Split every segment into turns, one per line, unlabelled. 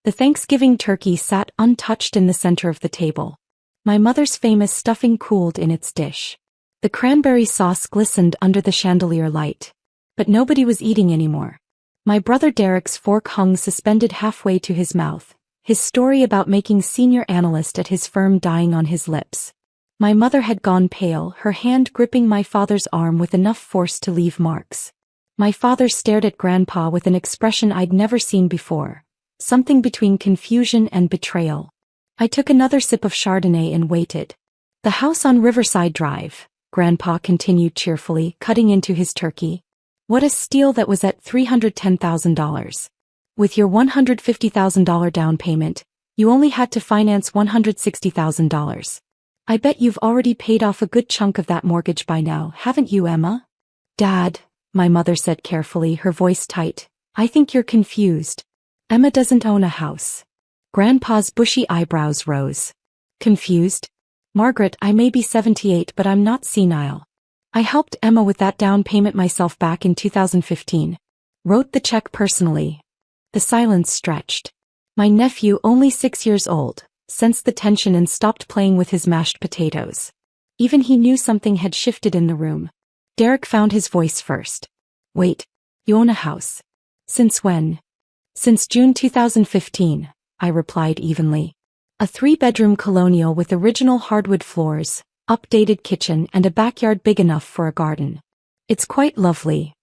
The Thanksgiving turkey sat untouched in the center of the table. My mother's famous stuffing cooled in its dish. The cranberry sauce glistened under the chandelier light. But nobody was eating anymore. My brother Derek's fork hung suspended halfway to his mouth, his story about making senior analyst at his firm dying on his lips. My mother had gone pale, her hand gripping my father's arm with enough force to leave marks. My father stared at Grandpa with an expression I'd never seen before, something between confusion and betrayal. I took another sip of Chardonnay and waited. The house on Riverside Drive, Grandpa continued cheerfully, cutting into his turkey. What a steal that was at $310,000. With your $150,000 down payment, you only had to finance $160,000. I bet you've already paid off a good chunk of that mortgage by now, haven't you, Emma? Dad, my mother said carefully, her voice tight, I think you're confused. Emma doesn't own a house. Grandpa's bushy eyebrows rose. Confused? Margaret, I may be 78, but I'm not senile. I helped Emma with that down payment myself back in 2015. Wrote the check personally. The silence stretched. My nephew, only 6 years old, sensed the tension and stopped playing with his mashed potatoes. Even he knew something had shifted in the room. Derek found his voice first. Wait, you own a house. Since when? Since June 2015, I replied evenly. A 3-bedroom colonial with original hardwood floors, updated kitchen and a backyard big enough for a garden. It's quite lovely.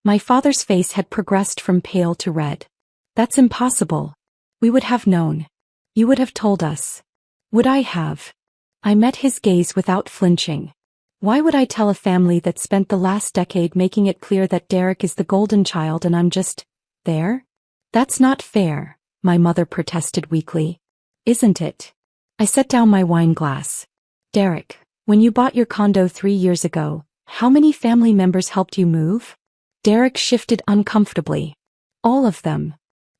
My father's face had progressed from pale to red. That's impossible. We would have known. You would have told us. Would I have? I met his gaze without flinching. Why would I tell a family that spent the last decade making it clear that Derek is the golden child and I'm just there? That's not fair, my mother protested weakly. Isn't it? I set down my wine glass. Derek, when you bought your condo 3 years ago, how many family members helped you move? Derek shifted uncomfortably. All of them.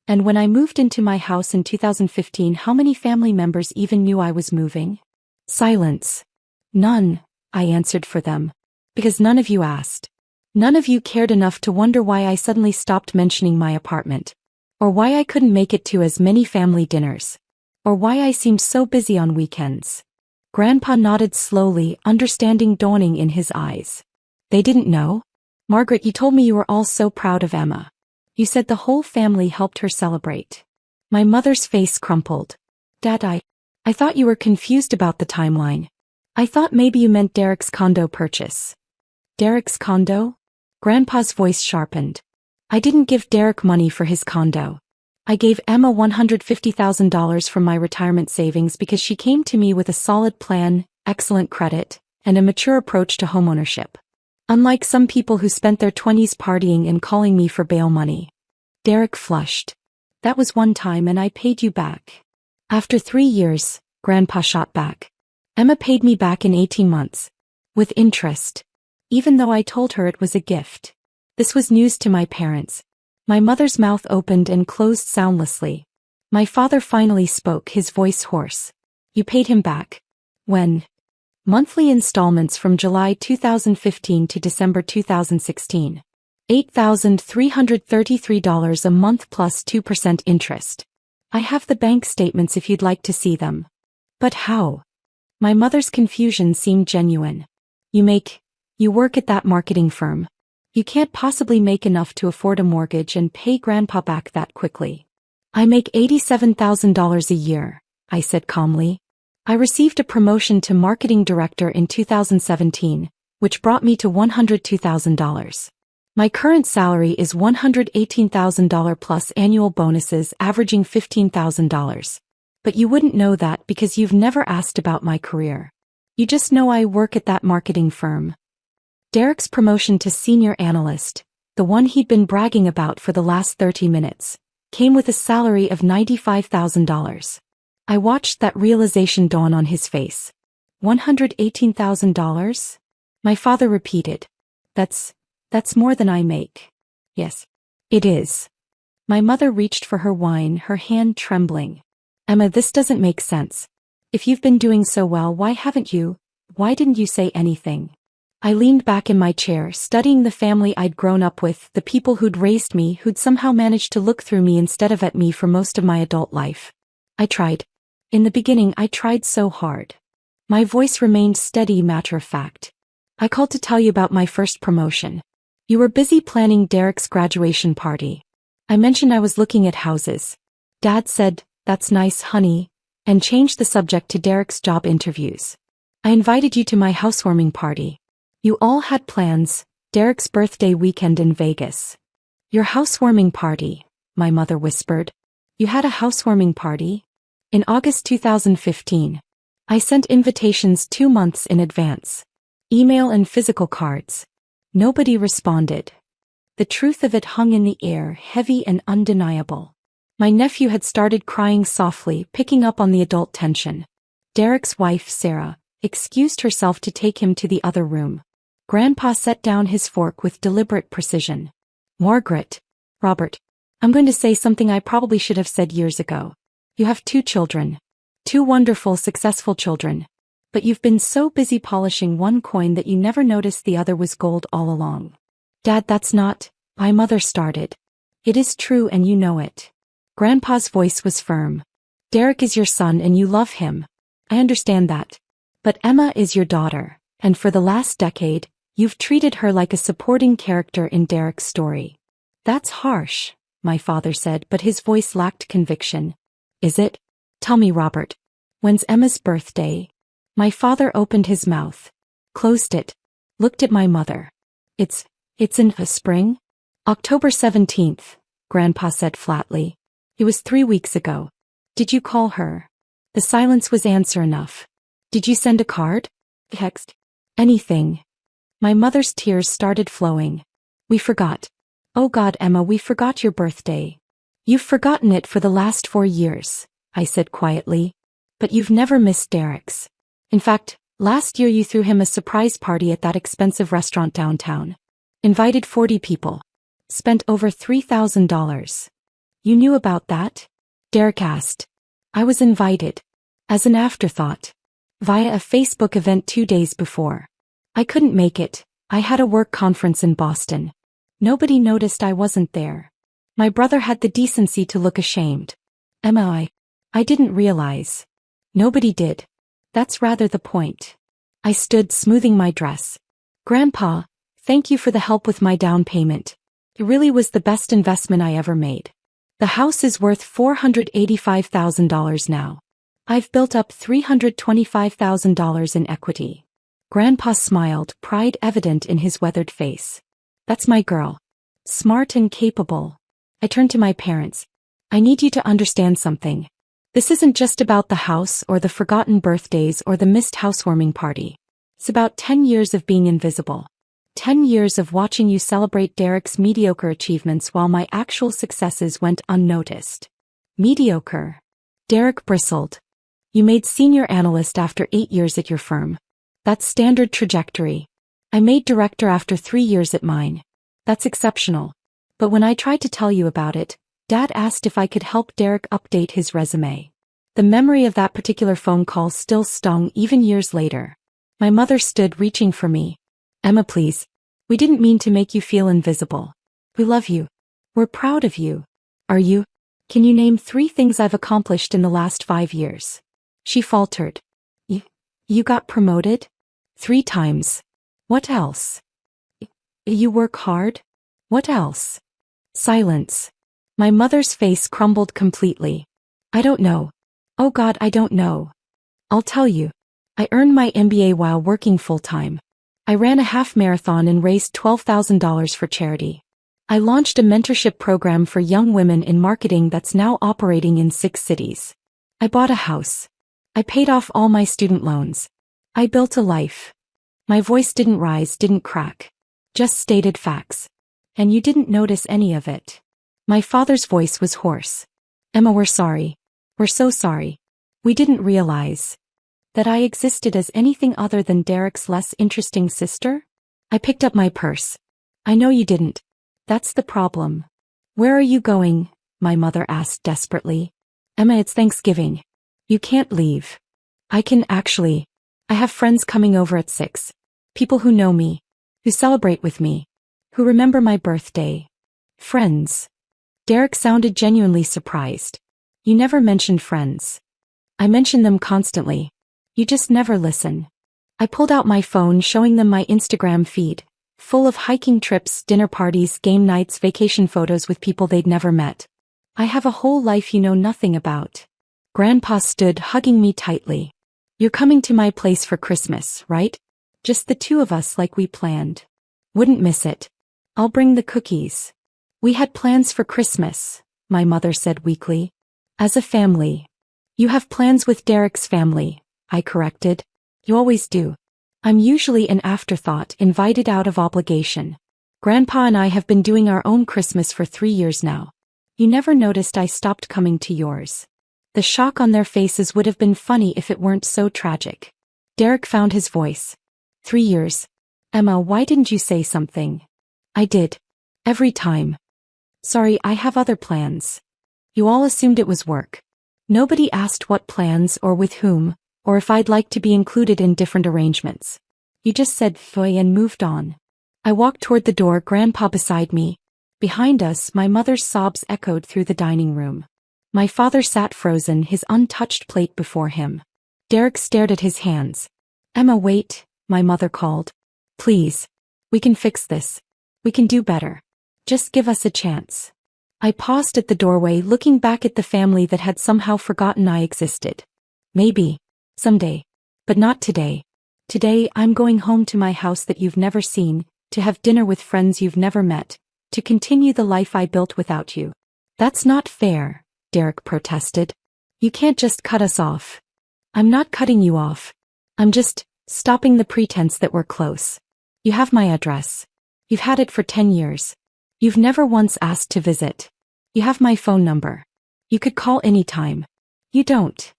And when I moved into my house in 2015, how many family members even knew I was moving? Silence. None, I answered for them. Because none of you asked. None of you cared enough to wonder why I suddenly stopped mentioning my apartment. Or why I couldn't make it to as many family dinners. Or why I seemed so busy on weekends. Grandpa nodded slowly, understanding dawning in his eyes. They didn't know? Margaret, you told me you were all so proud of Emma. You said the whole family helped her celebrate. My mother's face crumpled. Dad, I thought you were confused about the timeline. I thought maybe you meant Derek's condo purchase. Derek's condo? Grandpa's voice sharpened. I didn't give Derek money for his condo. I gave Emma $150,000 from my retirement savings because she came to me with a solid plan, excellent credit, and a mature approach to homeownership. Unlike some people who spent their 20s partying and calling me for bail money. Derek flushed. That was one time and I paid you back. After 3 years, Grandpa shot back. Emma paid me back in 18 months. With interest. Even though I told her it was a gift. This was news to my parents. My mother's mouth opened and closed soundlessly. My father finally spoke, his voice hoarse. You paid him back. When? Monthly installments from July 2015 to December 2016. $8,333 a month plus 2% interest. I have the bank statements if you'd like to see them. But how? My mother's confusion seemed genuine. You work at that marketing firm. You can't possibly make enough to afford a mortgage and pay Grandpa back that quickly. I make $87,000 a year, I said calmly. I received a promotion to marketing director in 2017, which brought me to $102,000. My current salary is $118,000 plus annual bonuses averaging $15,000. But you wouldn't know that because you've never asked about my career. You just know I work at that marketing firm. Derek's promotion to senior analyst, the one he'd been bragging about for the last 30 minutes, came with a salary of $95,000. I watched that realization dawn on his face. $118,000? My father repeated. That's more than I make. Yes, it is. My mother reached for her wine, her hand trembling. Emma, this doesn't make sense. If you've been doing so well, why didn't you say anything? I leaned back in my chair, studying the family I'd grown up with, the people who'd raised me, who'd somehow managed to look through me instead of at me for most of my adult life. I tried. In the beginning, I tried so hard. My voice remained steady, matter of fact. I called to tell you about my first promotion. You were busy planning Derek's graduation party. I mentioned I was looking at houses. Dad said, "That's nice, honey," and changed the subject to Derek's job interviews. I invited you to my housewarming party. You all had plans, Derek's birthday weekend in Vegas. Your housewarming party, my mother whispered. You had a housewarming party? In August 2015. I sent invitations 2 months in advance. Email and physical cards. Nobody responded. The truth of it hung in the air, heavy and undeniable. My nephew had started crying softly, picking up on the adult tension. Derek's wife, Sarah, excused herself to take him to the other room. Grandpa set down his fork with deliberate precision. Margaret. Robert. I'm going to say something I probably should have said years ago. You have 2 children. 2 wonderful, successful children. But you've been so busy polishing one coin that you never noticed the other was gold all along. Dad, that's not, my mother started. It is true and you know it. Grandpa's voice was firm. Derek is your son and you love him. I understand that. But Emma is your daughter, and for the last decade, you've treated her like a supporting character in Derek's story. That's harsh, my father said, but his voice lacked conviction. Is it? Tell me, Robert. When's Emma's birthday? My father opened his mouth, closed it, looked at my mother. It's in the spring? October 17th, Grandpa said flatly. It was 3 weeks ago. Did you call her? The silence was answer enough. Did you send a card? Text? Anything? My mother's tears started flowing. We forgot. Oh God, Emma, we forgot your birthday. You've forgotten it for the last 4 years, I said quietly. But you've never missed Derek's. In fact, last year you threw him a surprise party at that expensive restaurant downtown. Invited 40 people. Spent over $3,000. You knew about that? Derek asked. I was invited. As an afterthought. Via a Facebook event 2 days before. I couldn't make it. I had a work conference in Boston. Nobody noticed I wasn't there. My brother had the decency to look ashamed. Emma, I didn't realize. Nobody did. That's rather the point. I stood smoothing my dress. Grandpa, thank you for the help with my down payment. It really was the best investment I ever made. The house is worth $485,000 now. I've built up $325,000 in equity. Grandpa smiled, pride evident in his weathered face. That's my girl. Smart and capable. I turned to my parents. I need you to understand something. This isn't just about the house or the forgotten birthdays or the missed housewarming party. It's about 10 years of being invisible. 10 years of watching you celebrate Derek's mediocre achievements while my actual successes went unnoticed. Mediocre. Derek bristled. You made senior analyst after 8 years at your firm. That's standard trajectory. I made director after 3 years at mine. That's exceptional. But when I tried to tell you about it, Dad asked if I could help Derek update his resume. The memory of that particular phone call still stung even years later. My mother stood reaching for me. Emma, please. We didn't mean to make you feel invisible. We love you. We're proud of you. Are you? Can you name 3 things I've accomplished in the last 5 years? She faltered. You got promoted? 3 times. What else? You work hard? What else? Silence. My mother's face crumbled completely. I don't know. Oh God, I don't know. I'll tell you. I earned my MBA while working full-time. I ran a half marathon and raised $12,000 for charity. I launched a mentorship program for young women in marketing that's now operating in 6 cities. I bought a house. I paid off all my student loans. I built a life. My voice didn't rise, didn't crack. Just stated facts. And you didn't notice any of it. My father's voice was hoarse. Emma, we're sorry. We're so sorry. We didn't realize that I existed as anything other than Derek's less interesting sister? I picked up my purse. I know you didn't. That's the problem. Where are you going? My mother asked desperately. Emma, it's Thanksgiving. You can't leave. I can actually. I have friends coming over at 6. People who know me, who celebrate with me, who remember my birthday. Friends. Derek sounded genuinely surprised. You never mentioned friends. I mention them constantly. You just never listen. I pulled out my phone, showing them my Instagram feed, full of hiking trips, dinner parties, game nights, vacation photos with people they'd never met. I have a whole life you know nothing about. Grandpa stood, hugging me tightly. You're coming to my place for Christmas, right? Just the two of us like we planned. Wouldn't miss it. I'll bring the cookies. We had plans for Christmas, my mother said weakly. As a family. You have plans with Derek's family, I corrected. You always do. I'm usually an afterthought, invited out of obligation. Grandpa and I have been doing our own Christmas for 3 years now. You never noticed I stopped coming to yours. The shock on their faces would have been funny if it weren't so tragic. Derek found his voice. 3 years. Emma, why didn't you say something? I did. Every time. Sorry, I have other plans. You all assumed it was work. Nobody asked what plans or with whom, or if I'd like to be included in different arrangements. You just said "foy" and moved on. I walked toward the door, Grandpa beside me. Behind us, my mother's sobs echoed through the dining room. My father sat frozen, his untouched plate before him. Derek stared at his hands. Emma, wait, my mother called. Please. We can fix this. We can do better. Just give us a chance. I paused at the doorway, looking back at the family that had somehow forgotten I existed. Maybe. Someday. But not today. Today, I'm going home to my house that you've never seen, to have dinner with friends you've never met, to continue the life I built without you. That's not fair, Derek protested. You can't just cut us off. I'm not cutting you off. I'm just stopping the pretense that we're close. You have my address. You've had it for 10 years. You've never once asked to visit. You have my phone number. You could call anytime. You don't.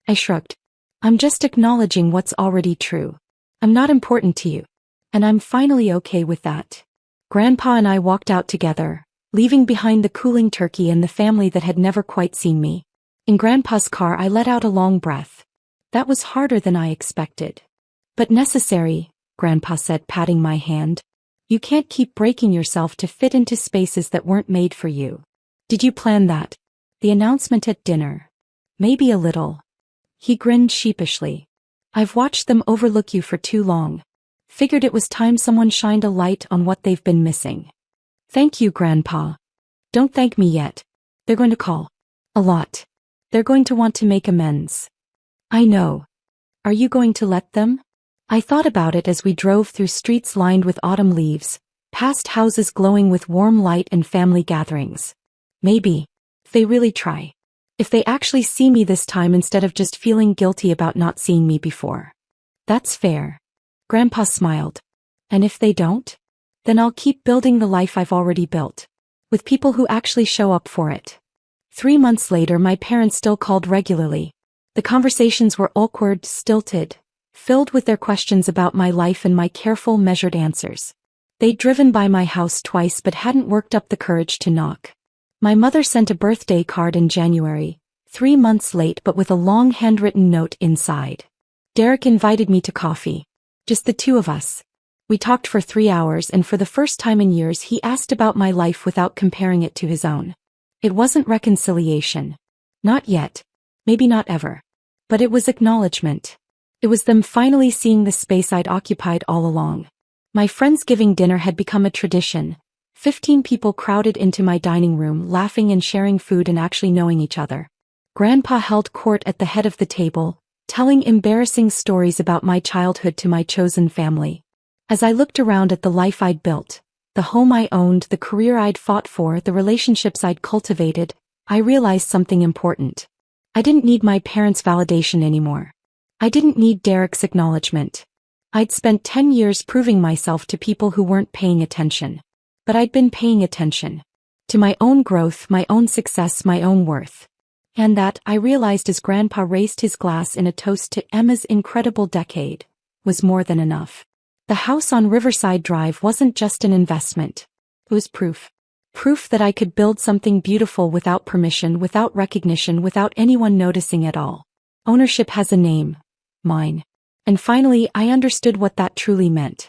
I shrugged. I'm just acknowledging what's already true. I'm not important to you. And I'm finally okay with that. Grandpa and I walked out together, leaving behind the cooling turkey and the family that had never quite seen me. In Grandpa's car, I let out a long breath. That was harder than I expected. But necessary, Grandpa said, patting my hand. You can't keep breaking yourself to fit into spaces that weren't made for you. Did you plan that? The announcement at dinner. Maybe a little. He grinned sheepishly. I've watched them overlook you for too long. Figured it was time someone shined a light on what they've been missing. Thank you, Grandpa. Don't thank me yet. They're going to call. A lot. They're going to want to make amends. I know. Are you going to let them? I thought about it as we drove through streets lined with autumn leaves, past houses glowing with warm light and family gatherings. Maybe. If they really try. If they actually see me this time instead of just feeling guilty about not seeing me before. That's fair. Grandpa smiled. And if they don't? Then I'll keep building the life I've already built. With people who actually show up for it. 3 months later, my parents still called regularly. The conversations were awkward, stilted, filled with their questions about my life and my careful, measured answers. They'd driven by my house twice but hadn't worked up the courage to knock. My mother sent a birthday card in January, 3 months late but with a long handwritten note inside. Derek invited me to coffee. Just the two of us. We talked for 3 hours, and for the first time in years he asked about my life without comparing it to his own. It wasn't reconciliation. Not yet. Maybe not ever. But it was acknowledgement. It was them finally seeing the space I'd occupied all along. My Friendsgiving dinner had become a tradition. 15 people crowded into my dining room, laughing and sharing food and actually knowing each other. Grandpa held court at the head of the table, telling embarrassing stories about my childhood to my chosen family. As I looked around at the life I'd built, the home I owned, the career I'd fought for, the relationships I'd cultivated, I realized something important. I didn't need my parents' validation anymore. I didn't need Derek's acknowledgement. I'd spent 10 years proving myself to people who weren't paying attention. But I'd been paying attention. To my own growth, my own success, my own worth. And that, I realized as Grandpa raised his glass in a toast to Emma's incredible decade, was more than enough. The house on Riverside Drive wasn't just an investment. It was proof. Proof that I could build something beautiful without permission, without recognition, without anyone noticing at all. Ownership has a name. Mine. And finally, I understood what that truly meant.